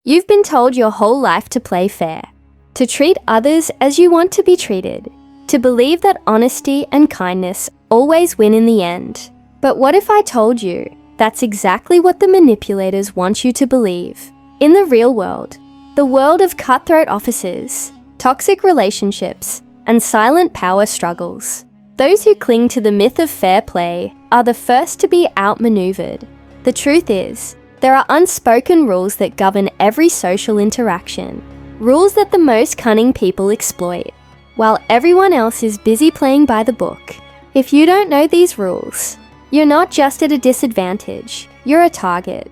You've been told your whole life to play fair, to treat others as you want to be treated, to believe that honesty and kindness always win in the end. But what if I told you that's exactly what the manipulators want you to believe? In the real world, the world of cutthroat offices, toxic relationships, and silent power struggles, those who cling to the myth of fair play are the first to be outmaneuvered. The truth is, there are unspoken rules that govern every social interaction, rules that the most cunning people exploit, while everyone else is busy playing by the book. If you don't know these rules, you're not just at a disadvantage, you're a target.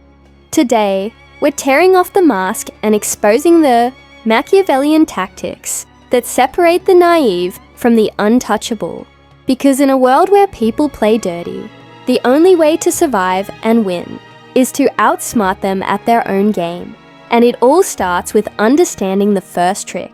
Today, we're tearing off the mask and exposing the Machiavellian tactics that separate the naive from the untouchable. Because in a world where people play dirty, the only way to survive and win is to outsmart them at their own game. And it all starts with understanding the first trick.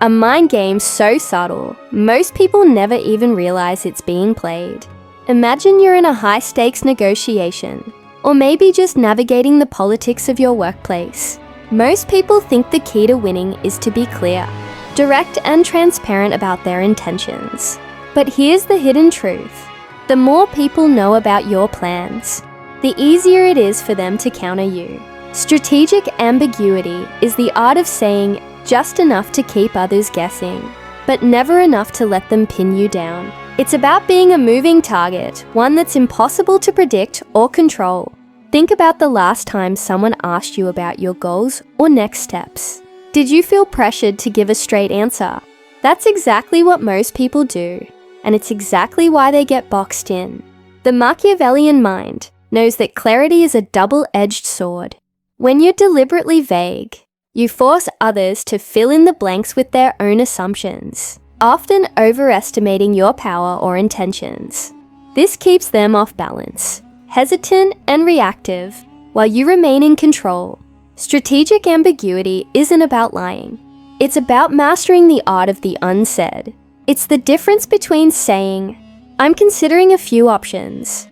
A mind game so subtle, most people never even realize it's being played. Imagine you're in a high-stakes negotiation, or maybe just navigating the politics of your workplace. Most people think the key to winning is to be clear, direct and transparent about their intentions. But here's the hidden truth. The more people know about your plans, the easier it is for them to counter you. Strategic ambiguity is the art of saying just enough to keep others guessing, but never enough to let them pin you down. It's about being a moving target, one that's impossible to predict or control. Think about the last time someone asked you about your goals or next steps. Did you feel pressured to give a straight answer? That's exactly what most people do, and it's exactly why they get boxed in. The Machiavellian mind knows that clarity is a double-edged sword. When you're deliberately vague, you force others to fill in the blanks with their own assumptions, often overestimating your power or intentions. This keeps them off balance, hesitant and reactive, while you remain in control. Strategic ambiguity isn't about lying. It's about mastering the art of the unsaid. It's the difference between saying, "I'm considering a few options,"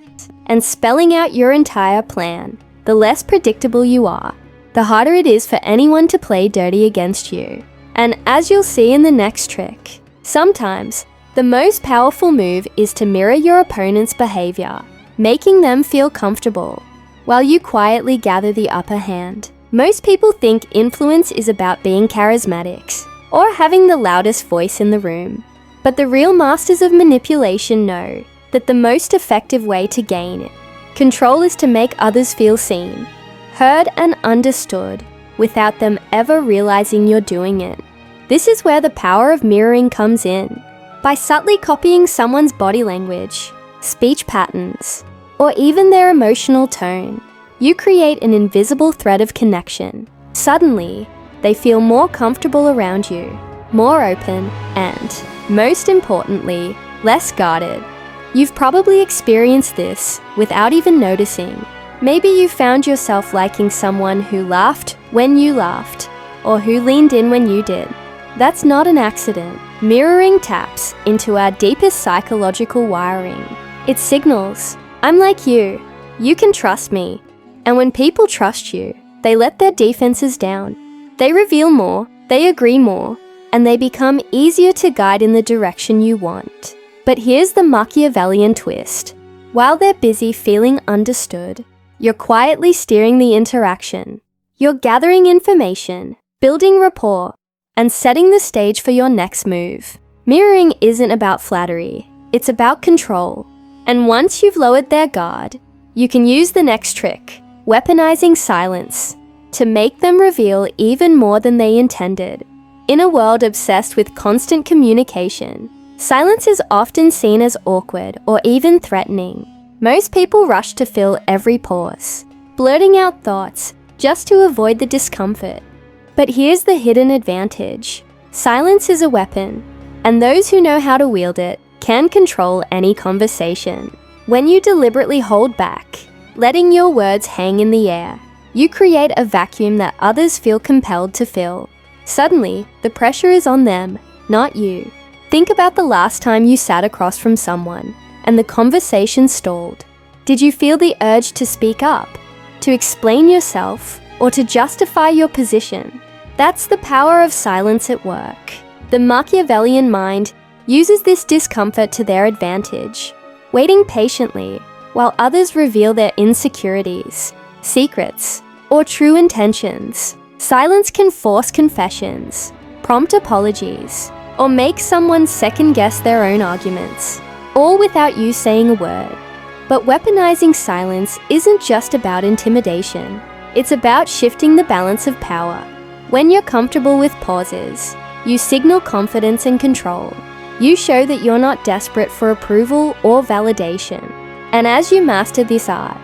and spelling out your entire plan. The less predictable you are, the harder it is for anyone to play dirty against you. And as you'll see in the next trick, sometimes the most powerful move is to mirror your opponent's behavior, making them feel comfortable, while you quietly gather the upper hand. Most people think influence is about being charismatic or having the loudest voice in the room. But the real masters of manipulation know that the most effective way to gain control is to make others feel seen, heard and understood without them ever realizing you're doing it. This is where the power of mirroring comes in. By subtly copying someone's body language, speech patterns, or even their emotional tone, you create an invisible thread of connection. Suddenly, they feel more comfortable around you, more open, and, most importantly, less guarded. You've probably experienced this without even noticing. Maybe you found yourself liking someone who laughed when you laughed, or who leaned in when you did. That's not an accident. Mirroring taps into our deepest psychological wiring. It signals, "I'm like you can trust me." And when people trust you, they let their defenses down. They reveal more, they agree more, and they become easier to guide in the direction you want. But here's the Machiavellian twist. While they're busy feeling understood, you're quietly steering the interaction. You're gathering information, building rapport, and setting the stage for your next move. Mirroring isn't about flattery, it's about control. And once you've lowered their guard, you can use the next trick, weaponizing silence, to make them reveal even more than they intended. In a world obsessed with constant communication, silence is often seen as awkward or even threatening. Most people rush to fill every pause, blurting out thoughts just to avoid the discomfort. But here's the hidden advantage. Silence is a weapon, and those who know how to wield it can control any conversation. When you deliberately hold back, letting your words hang in the air, you create a vacuum that others feel compelled to fill. Suddenly, the pressure is on them, not you. Think about the last time you sat across from someone and the conversation stalled. Did you feel the urge to speak up, to explain yourself, or to justify your position. That's the power of silence at work. The Machiavellian mind uses this discomfort to their advantage, waiting patiently while others reveal their insecurities, secrets, or true intentions. Silence can force confessions, prompt apologies, or make someone second-guess their own arguments, all without you saying a word. But weaponizing silence isn't just about intimidation. It's about shifting the balance of power. When you're comfortable with pauses, you signal confidence and control. You show that you're not desperate for approval or validation. And as you master this art,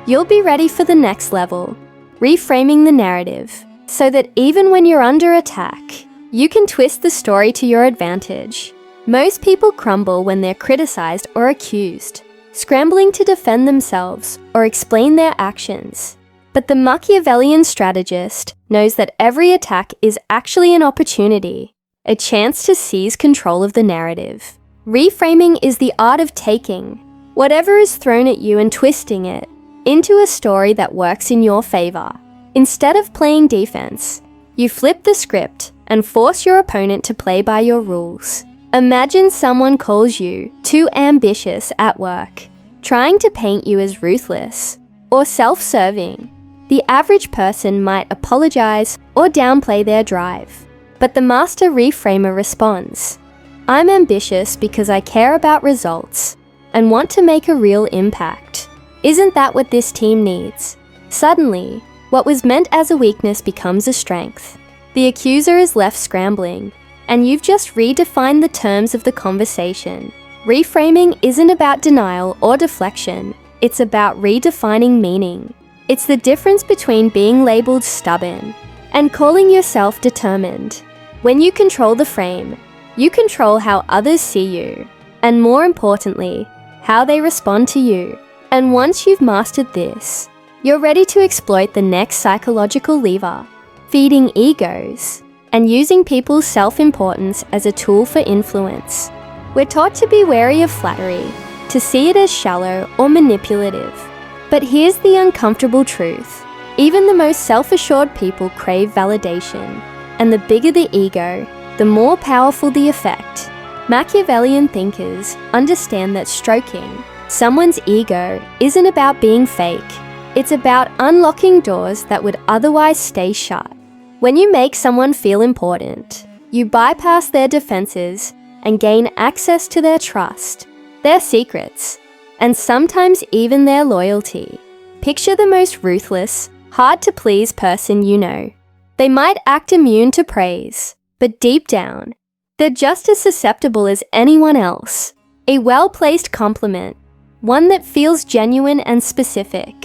you'll be ready for the next level, reframing the narrative, so that even when you're under attack, you can twist the story to your advantage. Most people crumble when they're criticized or accused, scrambling to defend themselves or explain their actions. But the Machiavellian strategist knows that every attack is actually an opportunity, a chance to seize control of the narrative. Reframing is the art of taking whatever is thrown at you and twisting it into a story that works in your favor. Instead of playing defense, you flip the script and force your opponent to play by your rules. Imagine someone calls you too ambitious at work, trying to paint you as ruthless or self-serving. The average person might apologize or downplay their drive. But the master reframer responds, "I'm ambitious because I care about results and want to make a real impact. Isn't that what this team needs?" Suddenly, what was meant as a weakness becomes a strength. The accuser is left scrambling, and you've just redefined the terms of the conversation. Reframing isn't about denial or deflection, it's about redefining meaning. It's the difference between being labeled stubborn and calling yourself determined. When you control the frame, you control how others see you, and more importantly, how they respond to you. And once you've mastered this, you're ready to exploit the next psychological lever, feeding egos and using people's self-importance as a tool for influence. We're taught to be wary of flattery, to see it as shallow or manipulative. But here's the uncomfortable truth. Even the most self-assured people crave validation, and the bigger the ego, the more powerful the effect. Machiavellian thinkers understand that stroking someone's ego isn't about being fake. It's about unlocking doors that would otherwise stay shut. When you make someone feel important, you bypass their defenses and gain access to their trust, their secrets, and sometimes even their loyalty. Picture the most ruthless, hard-to-please person you know. They might act immune to praise, but deep down, they're just as susceptible as anyone else. A well-placed compliment, one that feels genuine and specific,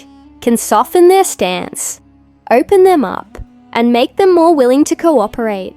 can soften their stance, open them up, and make them more willing to cooperate.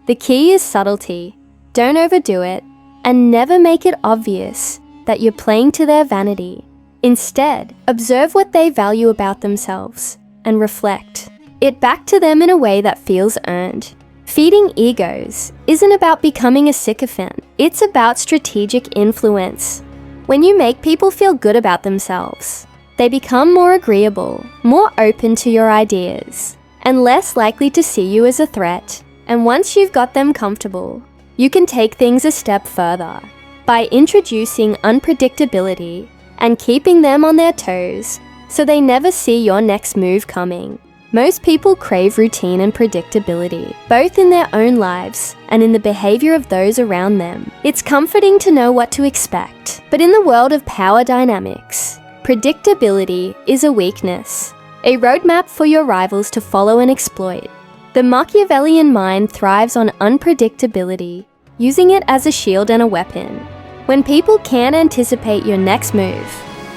The key is subtlety. Don't overdo it, and never make it obvious that you're playing to their vanity. Instead, observe what they value about themselves and reflect it back to them in a way that feels earned. Feeding egos isn't about becoming a sycophant, it's about strategic influence. When you make people feel good about themselves, they become more agreeable, more open to your ideas, and less likely to see you as a threat. And once you've got them comfortable, you can take things a step further by introducing unpredictability and keeping them on their toes so they never see your next move coming. Most people crave routine and predictability, both in their own lives and in the behavior of those around them. It's comforting to know what to expect, but in the world of power dynamics, predictability is a weakness, a roadmap for your rivals to follow and exploit. The Machiavellian mind thrives on unpredictability, using it as a shield and a weapon. When people can't anticipate your next move,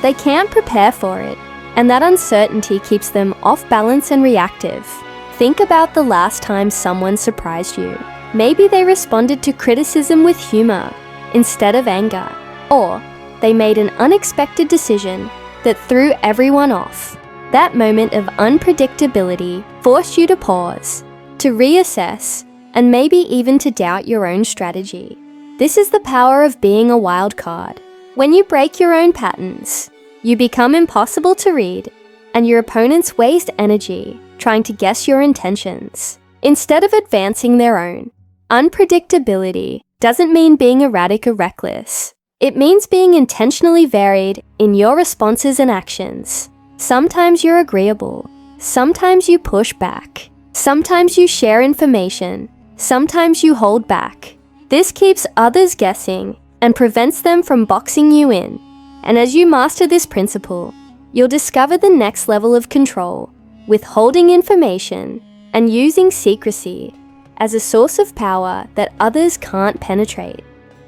they can't prepare for it, and that uncertainty keeps them off balance and reactive. Think about the last time someone surprised you. Maybe they responded to criticism with humor instead of anger, or they made an unexpected decision that threw everyone off. That moment of unpredictability forced you to pause, to reassess, and maybe even to doubt your own strategy. This is the power of being a wild card. When you break your own patterns, you become impossible to read, and your opponents waste energy trying to guess your intentions, instead of advancing their own. Unpredictability doesn't mean being erratic or reckless. It means being intentionally varied in your responses and actions. Sometimes you're agreeable. Sometimes you push back. Sometimes you share information. Sometimes you hold back. This keeps others guessing and prevents them from boxing you in. And as you master this principle, you'll discover the next level of control, withholding information and using secrecy as a source of power that others can't penetrate.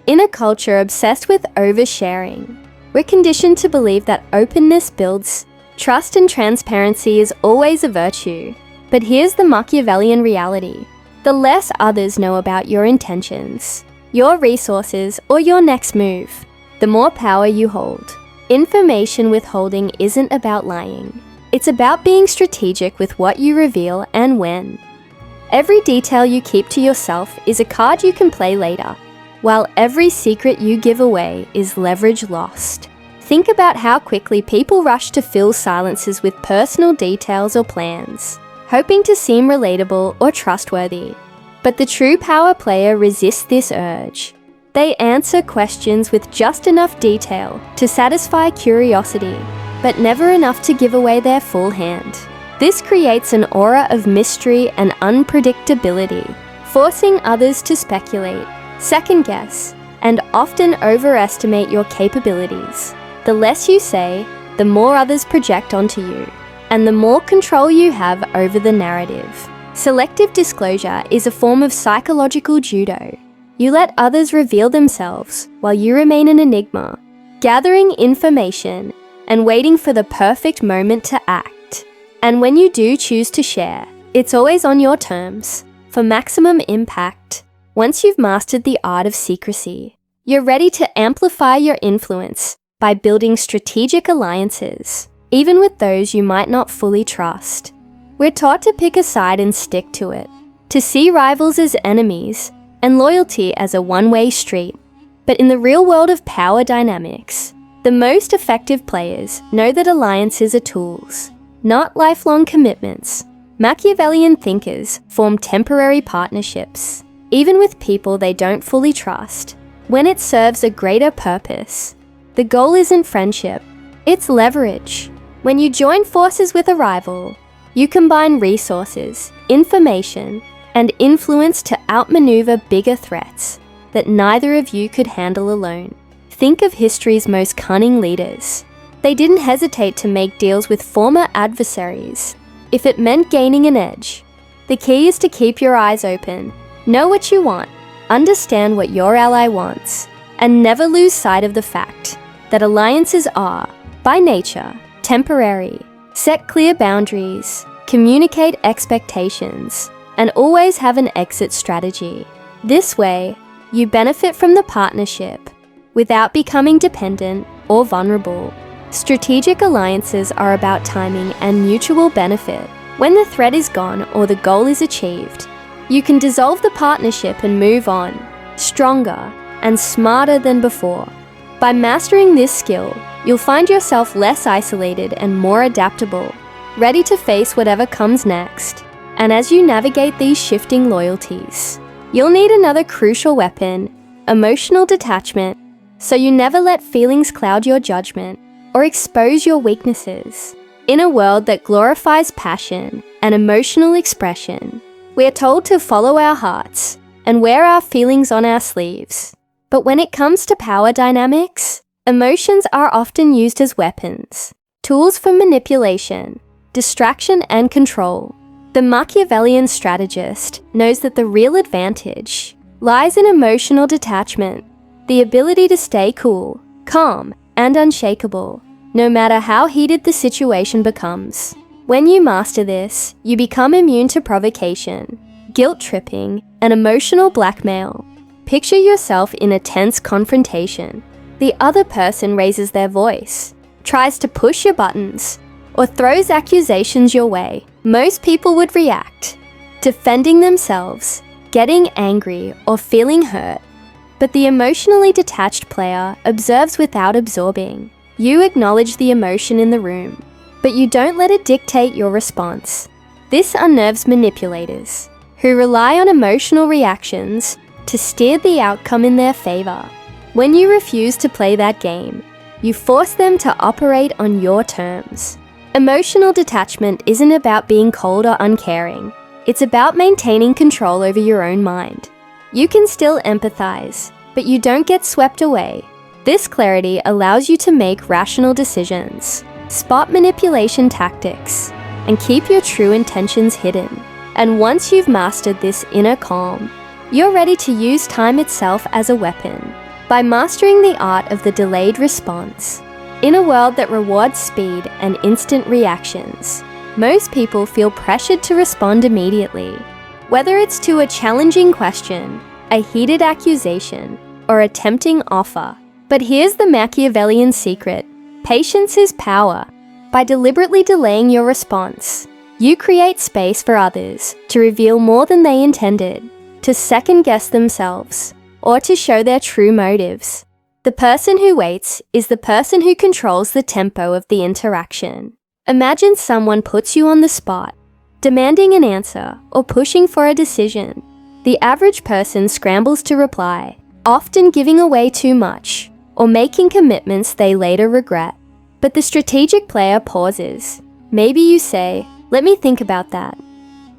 In a culture obsessed with oversharing, we're conditioned to believe that openness builds trust and transparency is always a virtue. But here's the Machiavellian reality. The less others know about your intentions, your resources, or your next move, the more power you hold. Information withholding isn't about lying. It's about being strategic with what you reveal and when. Every detail you keep to yourself is a card you can play later, while every secret you give away is leverage lost. Think about how quickly people rush to fill silences with personal details or plans, hoping to seem relatable or trustworthy. But the true power player resists this urge. They answer questions with just enough detail to satisfy curiosity, but never enough to give away their full hand. This creates an aura of mystery and unpredictability, forcing others to speculate, second guess, and often overestimate your capabilities. The less you say, the more others project onto you, and the more control you have over the narrative. Selective disclosure is a form of psychological judo. You let others reveal themselves while you remain an enigma, gathering information and waiting for the perfect moment to act. And when you do choose to share, it's always on your terms, for maximum impact. Once you've mastered the art of secrecy, you're ready to amplify your influence by building strategic alliances, even with those you might not fully trust. We're taught to pick a side and stick to it, to see rivals as enemies and loyalty as a one-way street. But in the real world of power dynamics, the most effective players know that alliances are tools, not lifelong commitments. Machiavellian thinkers form temporary partnerships, even with people they don't fully trust, when it serves a greater purpose. The goal isn't friendship, it's leverage. When you join forces with a rival, you combine resources, information, and influence to outmaneuver bigger threats that neither of you could handle alone. Think of history's most cunning leaders. They didn't hesitate to make deals with former adversaries if it meant gaining an edge. The key is to keep your eyes open, know what you want, understand what your ally wants, and never lose sight of the fact that alliances are, by nature, temporary. Set clear boundaries, communicate expectations, and always have an exit strategy. This way, you benefit from the partnership without becoming dependent or vulnerable. Strategic alliances are about timing and mutual benefit. When the threat is gone or the goal is achieved, you can dissolve the partnership and move on, stronger and smarter than before. By mastering this skill, you'll find yourself less isolated and more adaptable, ready to face whatever comes next. And as you navigate these shifting loyalties, you'll need another crucial weapon, emotional detachment, so you never let feelings cloud your judgment or expose your weaknesses. In a world that glorifies passion and emotional expression, we are told to follow our hearts and wear our feelings on our sleeves. But when it comes to power dynamics, emotions are often used as weapons, tools for manipulation, distraction, and control. The Machiavellian strategist knows that the real advantage lies in emotional detachment, the ability to stay cool, calm, and unshakable, no matter how heated the situation becomes. When you master this, you become immune to provocation, guilt-tripping, and emotional blackmail. Picture yourself in a tense confrontation. The other person raises their voice, tries to push your buttons, or throws accusations your way. Most people would react, defending themselves, getting angry, or feeling hurt. But the emotionally detached player observes without absorbing. You acknowledge the emotion in the room, but you don't let it dictate your response. This unnerves manipulators, who rely on emotional reactions to steer the outcome in their favor. When you refuse to play that game, you force them to operate on your terms. Emotional detachment isn't about being cold or uncaring. It's about maintaining control over your own mind. You can still empathize, but you don't get swept away. This clarity allows you to make rational decisions, spot manipulation tactics, and keep your true intentions hidden. And once you've mastered this inner calm, you're ready to use time itself as a weapon. By mastering the art of the delayed response, in a world that rewards speed and instant reactions, most people feel pressured to respond immediately. Whether it's to a challenging question, a heated accusation, or a tempting offer. But here's the Machiavellian secret. Patience is power. By deliberately delaying your response, you create space for others to reveal more than they intended, to second-guess themselves, or to show their true motives. The person who waits is the person who controls the tempo of the interaction. Imagine someone puts you on the spot, demanding an answer or pushing for a decision. The average person scrambles to reply, often giving away too much or making commitments they later regret. But the strategic player pauses. Maybe you say, "Let me think about that."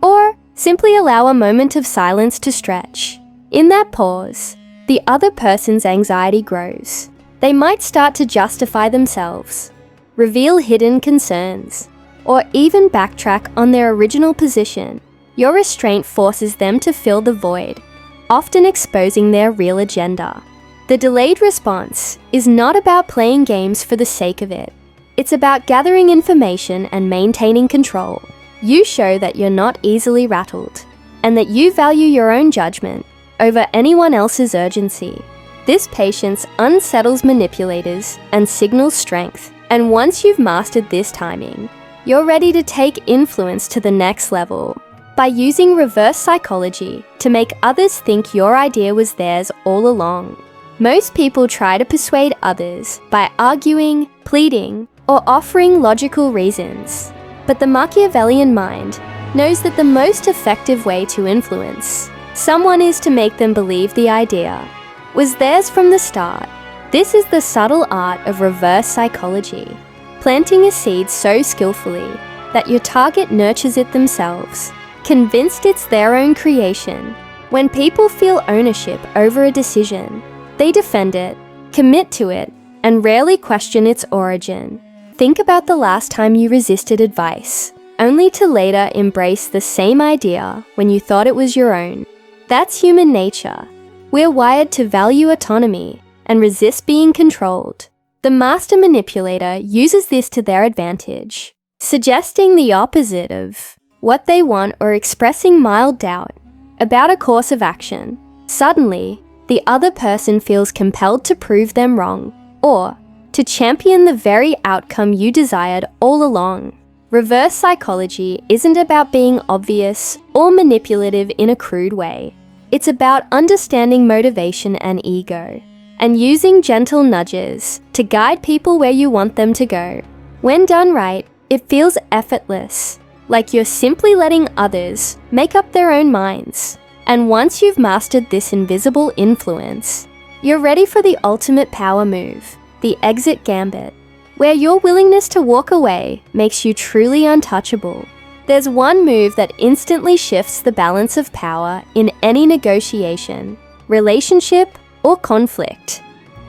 Or simply allow a moment of silence to stretch. In that pause, the other person's anxiety grows. They might start to justify themselves, reveal hidden concerns, or even backtrack on their original position. Your restraint forces them to fill the void, often exposing their real agenda. The delayed response is not about playing games for the sake of it. It's about gathering information and maintaining control. You show that you're not easily rattled, and that you value your own judgment over anyone else's urgency. This patience unsettles manipulators and signals strength. And once you've mastered this timing, you're ready to take influence to the next level. By using reverse psychology to make others think your idea was theirs all along. Most people try to persuade others by arguing, pleading, or offering logical reasons. But the Machiavellian mind knows that the most effective way to influence someone is to make them believe the idea was theirs from the start. This is the subtle art of reverse psychology, planting a seed so skillfully that your target nurtures it themselves, convinced it's their own creation. When people feel ownership over a decision, they defend it, commit to it, and rarely question its origin. Think about the last time you resisted advice, only to later embrace the same idea when you thought it was your own. That's human nature. We're wired to value autonomy and resist being controlled. The master manipulator uses this to their advantage, suggesting the opposite of what they want or expressing mild doubt about a course of action. Suddenly, the other person feels compelled to prove them wrong or to champion the very outcome you desired all along. Reverse psychology isn't about being obvious or manipulative in a crude way. It's about understanding motivation and ego, and using gentle nudges to guide people where you want them to go. When done right, it feels effortless, like you're simply letting others make up their own minds. And once you've mastered this invisible influence, you're ready for the ultimate power move, the exit gambit, where your willingness to walk away makes you truly untouchable. There's one move that instantly shifts the balance of power in any negotiation, relationship, or conflict: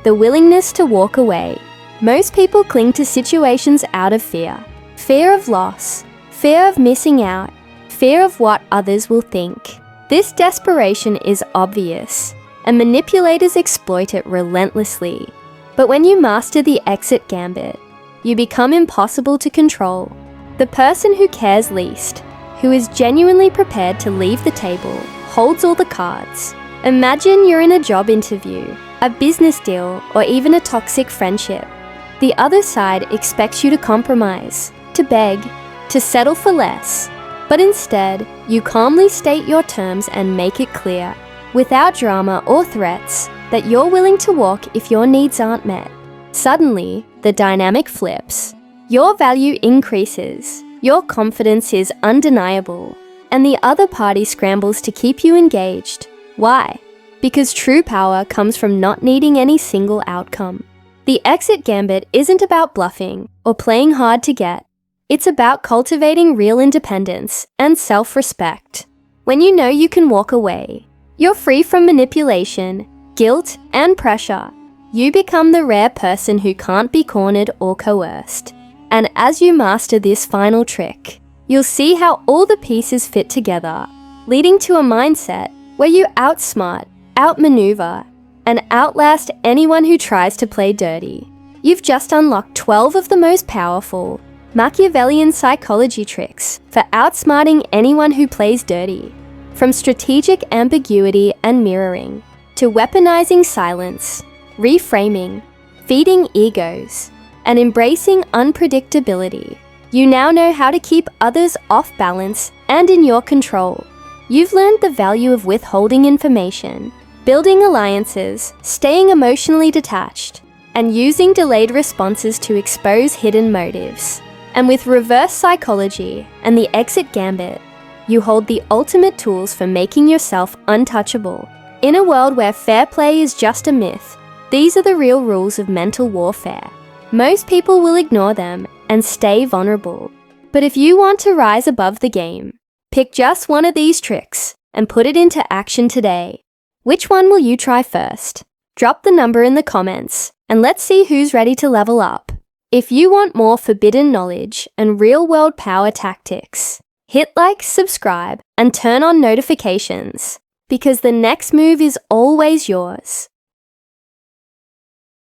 the willingness to walk away. Most people cling to situations out of fear. Fear of loss, fear of missing out, fear of what others will think. This desperation is obvious, and manipulators exploit it relentlessly. But when you master the exit gambit, you become impossible to control. The person who cares least, who is genuinely prepared to leave the table, holds all the cards. Imagine you're in a job interview, a business deal, or even a toxic friendship. The other side expects you to compromise, to beg, to settle for less. But instead, you calmly state your terms and make it clear, without drama or threats, that you're willing to walk if your needs aren't met. Suddenly, the dynamic flips. Your value increases, Your confidence is undeniable, and the other party scrambles to keep you engaged. Why? Because true power comes from not needing any single outcome. The exit gambit isn't about bluffing or playing hard to get. It's about cultivating real independence and self-respect. When you know you can walk away, you're free from manipulation, guilt, and pressure. You become the rare person who can't be cornered or coerced. And as you master this final trick, you'll see how all the pieces fit together, leading to a mindset where you outsmart, outmaneuver, and outlast anyone who tries to play dirty. You've just unlocked 12 of the most powerful Machiavellian psychology tricks for outsmarting anyone who plays dirty. From strategic ambiguity and mirroring, to weaponizing silence, reframing, feeding egos, and embracing unpredictability, you now know how to keep others off balance and in your control. You've learned the value of withholding information, building alliances, staying emotionally detached, and using delayed responses to expose hidden motives. And with reverse psychology and the exit gambit, you hold the ultimate tools for making yourself untouchable. In a world where fair play is just a myth, these are the real rules of mental warfare. Most people will ignore them and stay vulnerable. But if you want to rise above the game, pick just one of these tricks and put it into action today. Which one will you try first? Drop the number in the comments and let's see who's ready to level up. If you want more forbidden knowledge and real-world power tactics, hit like, subscribe, and turn on notifications, because the next move is always yours.